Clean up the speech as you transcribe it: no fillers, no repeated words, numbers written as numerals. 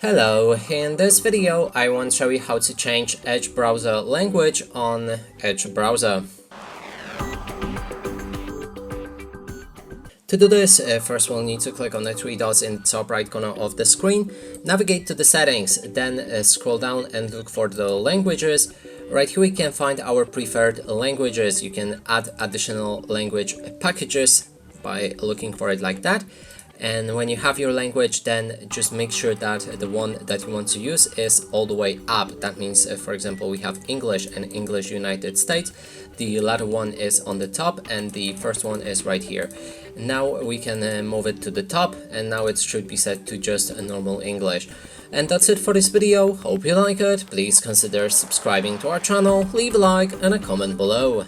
Hello, in this video I want to show you how to change Edge browser language on Edge browser. To do this, first we'll need to click on the three dots in the top right corner of the screen, navigate to the settings, then scroll down and look for the languages. Right here we can find our preferred languages. You can add additional language packages by looking for it like that. And when you have your language, then just make sure that the one that you want to use is all the way up. That means, for example, we have English and English United States. The latter one is on the top and the first one is right here. Now we can move it to the top, and now it should be set to just a normal English. And that's it for this video. Hope you like it. Please consider subscribing to our channel, leave a like and a comment below.